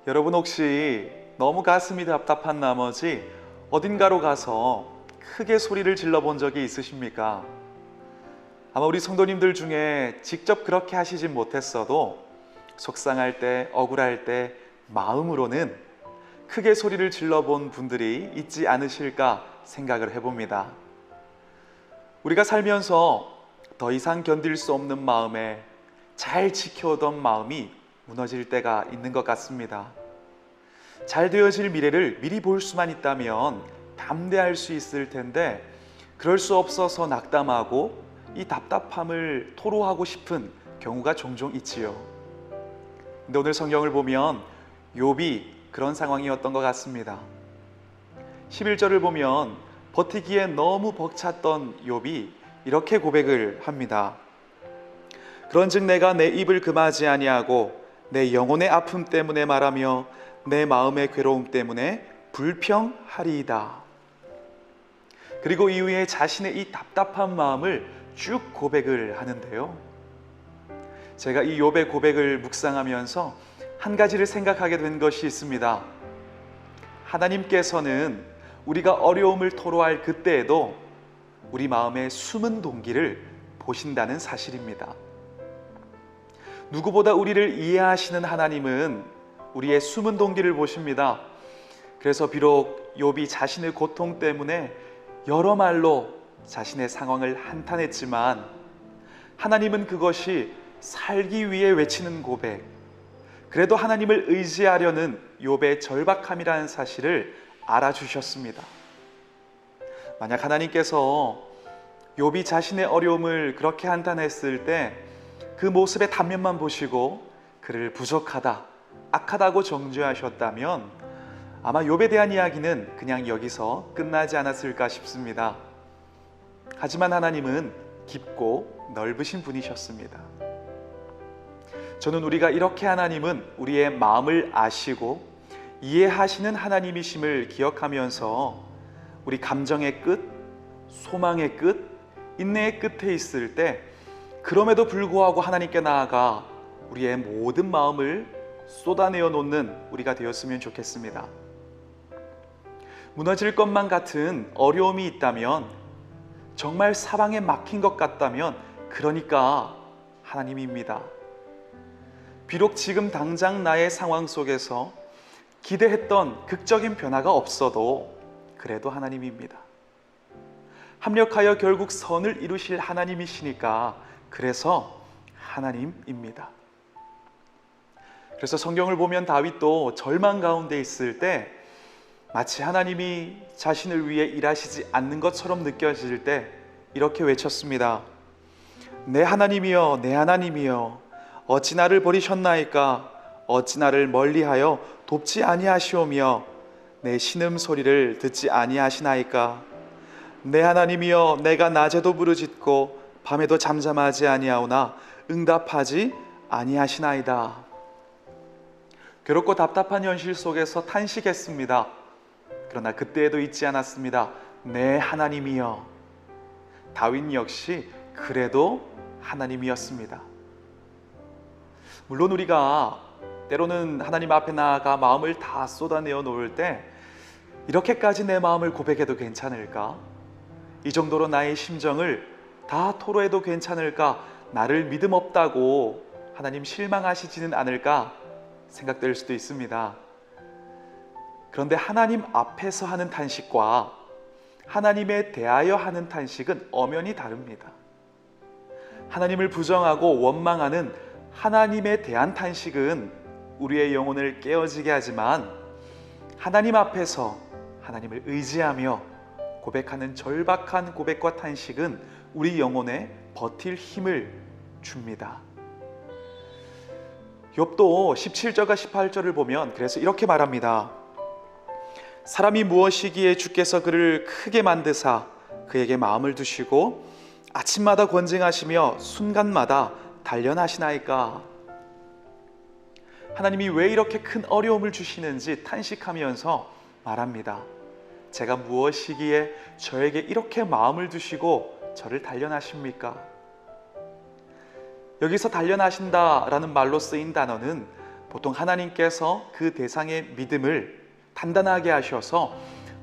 여러분 혹시 너무 가슴이 답답한 나머지 어딘가로 가서 크게 소리를 질러 본 적이 있으십니까? 아마 우리 성도님들 중에 직접 그렇게 하시진 못했어도 속상할 때, 억울할 때 마음으로는 크게 소리를 질러 본 분들이 있지 않으실까 생각을 해봅니다. 우리가 살면서 더 이상 견딜 수 없는 마음에 잘 지켜오던 마음이 무너질 때가 있는 것 같습니다. 잘 되어질 미래를 미리 볼 수만 있다면 담대할 수 있을 텐데 그럴 수 없어서 낙담하고 이 답답함을 토로하고 싶은 경우가 종종 있지요. 근데 오늘 성경을 보면 욥이 그런 상황이었던 것 같습니다. 11절을 보면 버티기에 너무 벅찼던 욥이 이렇게 고백을 합니다. 그런즉 내가 내 입을 금하지 아니하고 내 영혼의 아픔 때문에 말하며 내 마음의 괴로움 때문에 불평하리이다. 그리고 이후에 자신의 이 답답한 마음을 쭉 고백을 하는데요. 제가 이 욥의 고백을 묵상하면서 한 가지를 생각하게 된 것이 있습니다. 하나님께서는 우리가 어려움을 토로할 그때에도 우리 마음의 숨은 동기를 보신다는 사실입니다. 누구보다 우리를 이해하시는 하나님은 우리의 숨은 동기를 보십니다. 그래서 비록 욥이 자신의 고통 때문에 여러 말로 자신의 상황을 한탄했지만 하나님은 그것이 살기 위해 외치는 고백, 그래도 하나님을 의지하려는 욥의 절박함이라는 사실을 알아주셨습니다. 만약 하나님께서 욥이 자신의 어려움을 그렇게 한탄했을 때 그 모습의 단면만 보시고 그를 부족하다, 악하다고 정죄하셨다면 아마 욥에 대한 이야기는 그냥 여기서 끝나지 않았을까 싶습니다. 하지만 하나님은 깊고 넓으신 분이셨습니다. 저는 우리가 이렇게 하나님은 우리의 마음을 아시고 이해하시는 하나님이심을 기억하면서 우리 감정의 끝, 소망의 끝, 인내의 끝에 있을 때 그럼에도 불구하고 하나님께 나아가 우리의 모든 마음을 쏟아내어 놓는 우리가 되었으면 좋겠습니다. 무너질 것만 같은 어려움이 있다면, 정말 사방에 막힌 것 같다면 그러니까 하나님입니다. 비록 지금 당장 나의 상황 속에서 기대했던 극적인 변화가 없어도 그래도 하나님입니다. 합력하여 결국 선을 이루실 하나님이시니까 그래서 하나님입니다. 그래서 성경을 보면 다윗도 절망 가운데 있을 때 마치 하나님이 자신을 위해 일하시지 않는 것처럼 느껴질 때 이렇게 외쳤습니다. 내 하나님이여, 내 하나님이여, 어찌 나를 버리셨나이까? 어찌 나를 멀리하여 돕지 아니하시오며 내 신음소리를 듣지 아니하시나이까? 내 하나님이여, 내가 낮에도 부르짖고 밤에도 잠잠하지 아니하오나 응답하지 아니하시나이다. 괴롭고 답답한 현실 속에서 탄식했습니다. 그러나 그때에도 잊지 않았습니다. 내 하나님이여. 다윗 역시 그래도 하나님이었습니다. 물론 우리가 때로는 하나님 앞에 나아가 마음을 다 쏟아내어 놓을 때 이렇게까지 내 마음을 고백해도 괜찮을까? 이 정도로 나의 심정을 다 토로해도 괜찮을까? 나를 믿음 없다고 하나님 실망하시지는 않을까 생각될 수도 있습니다. 그런데 하나님 앞에서 하는 탄식과 하나님에 대하여 하는 탄식은 엄연히 다릅니다. 하나님을 부정하고 원망하는 하나님에 대한 탄식은 우리의 영혼을 깨어지게 하지만 하나님 앞에서 하나님을 의지하며 고백하는 절박한 고백과 탄식은 우리 영혼에 버틸 힘을 줍니다. 욥도 17절과 18절을 보면 그래서 이렇게 말합니다. 사람이 무엇이기에 주께서 그를 크게 만드사 그에게 마음을 두시고 아침마다 권징하시며 순간마다 단련하시나이까? 하나님이 왜 이렇게 큰 어려움을 주시는지 탄식하면서 말합니다. 제가 무엇이기에 저에게 이렇게 마음을 두시고 저를 단련하십니까? 여기서 단련하신다라는 말로 쓰인 단어는 보통 하나님께서 그 대상의 믿음을 단단하게 하셔서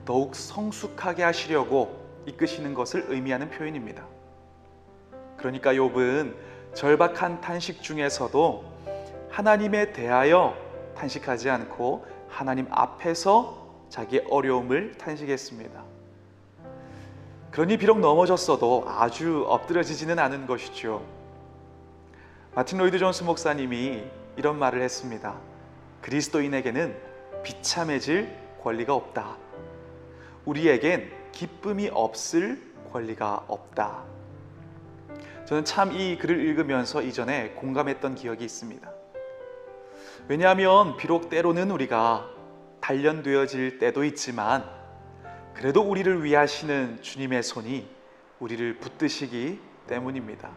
더욱 성숙하게 하시려고 이끄시는 것을 의미하는 표현입니다. 그러니까 욥은 절박한 탄식 중에서도 하나님에 대하여 탄식하지 않고 하나님 앞에서 자기의 어려움을 탄식했습니다. 그러니 비록 넘어졌어도 아주 엎드려지지는 않은 것이죠. 마틴 로이드 존스 목사님이 이런 말을 했습니다. 그리스도인에게는 비참해질 권리가 없다. 우리에겐 기쁨이 없을 권리가 없다. 저는 참 이 글을 읽으면서 이전에 공감했던 기억이 있습니다. 왜냐하면 비록 때로는 우리가 단련되어질 때도 있지만 그래도 우리를 위하시는 주님의 손이 우리를 붙드시기 때문입니다.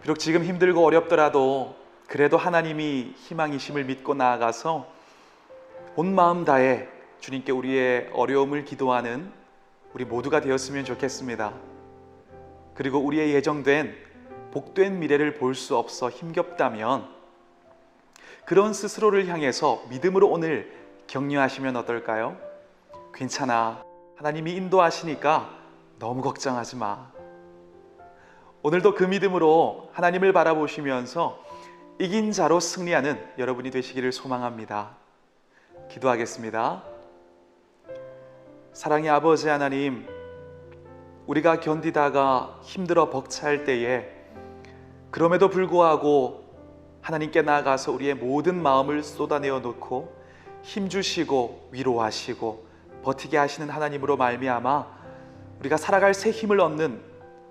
비록 지금 힘들고 어렵더라도 그래도 하나님이 희망이심을 믿고 나아가서 온 마음 다해 주님께 우리의 어려움을 기도하는 우리 모두가 되었으면 좋겠습니다. 그리고 우리의 예정된 복된 미래를 볼 수 없어 힘겹다면 그런 스스로를 향해서 믿음으로 오늘 격려하시면 어떨까요? 괜찮아. 하나님이 인도하시니까 너무 걱정하지 마. 오늘도 그 믿음으로 하나님을 바라보시면서 이긴 자로 승리하는 여러분이 되시기를 소망합니다. 기도하겠습니다. 사랑의 아버지 하나님, 우리가 견디다가 힘들어 벅찰 때에 그럼에도 불구하고 하나님께 나아가서 우리의 모든 마음을 쏟아내어 놓고 힘주시고 위로하시고 버티게 하시는 하나님으로 말미암아 우리가 살아갈 새 힘을 얻는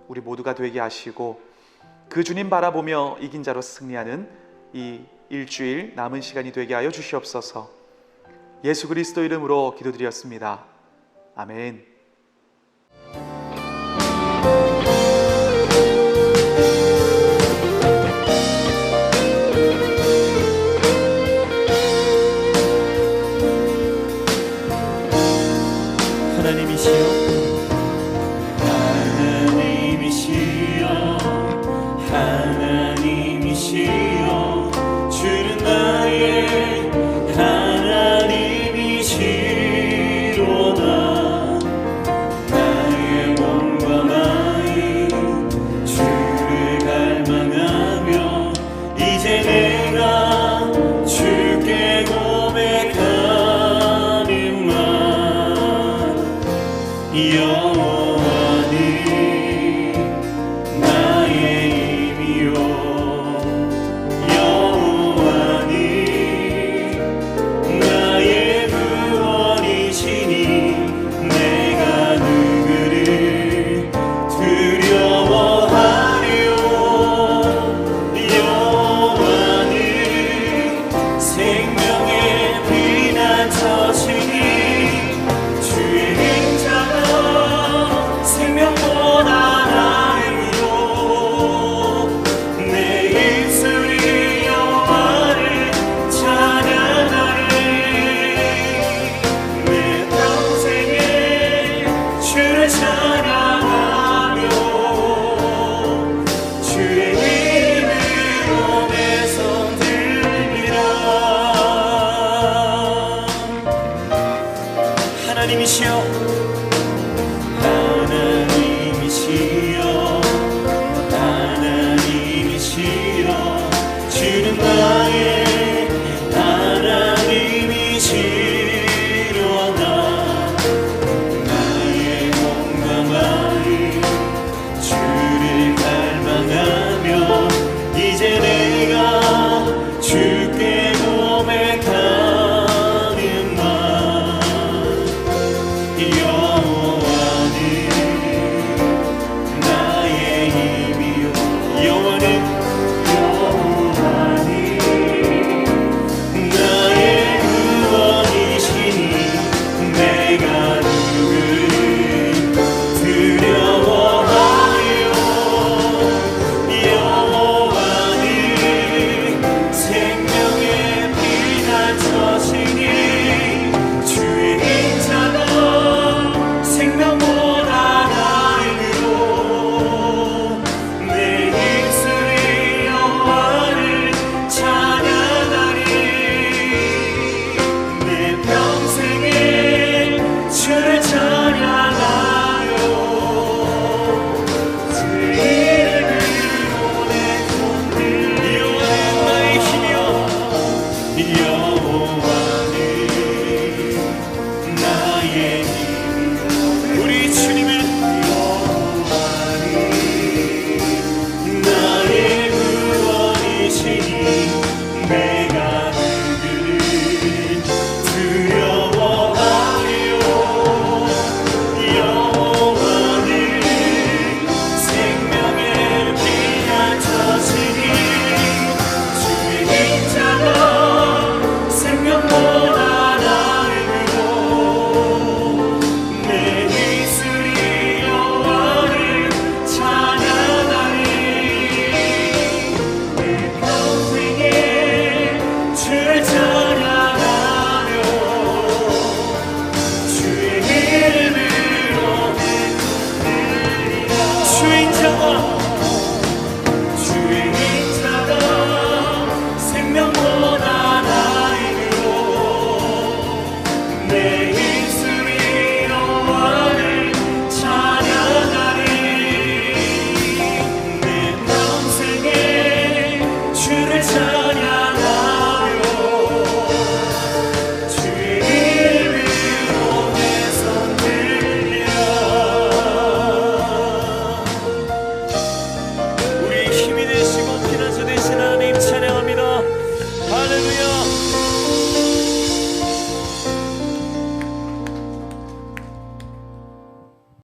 우리 모두가 되게 하시고 그 주님 바라보며 이긴 자로 승리하는 이 일주일 남은 시간이 되게 하여 주시옵소서. 예수 그리스도 이름으로 기도드렸습니다. 아멘.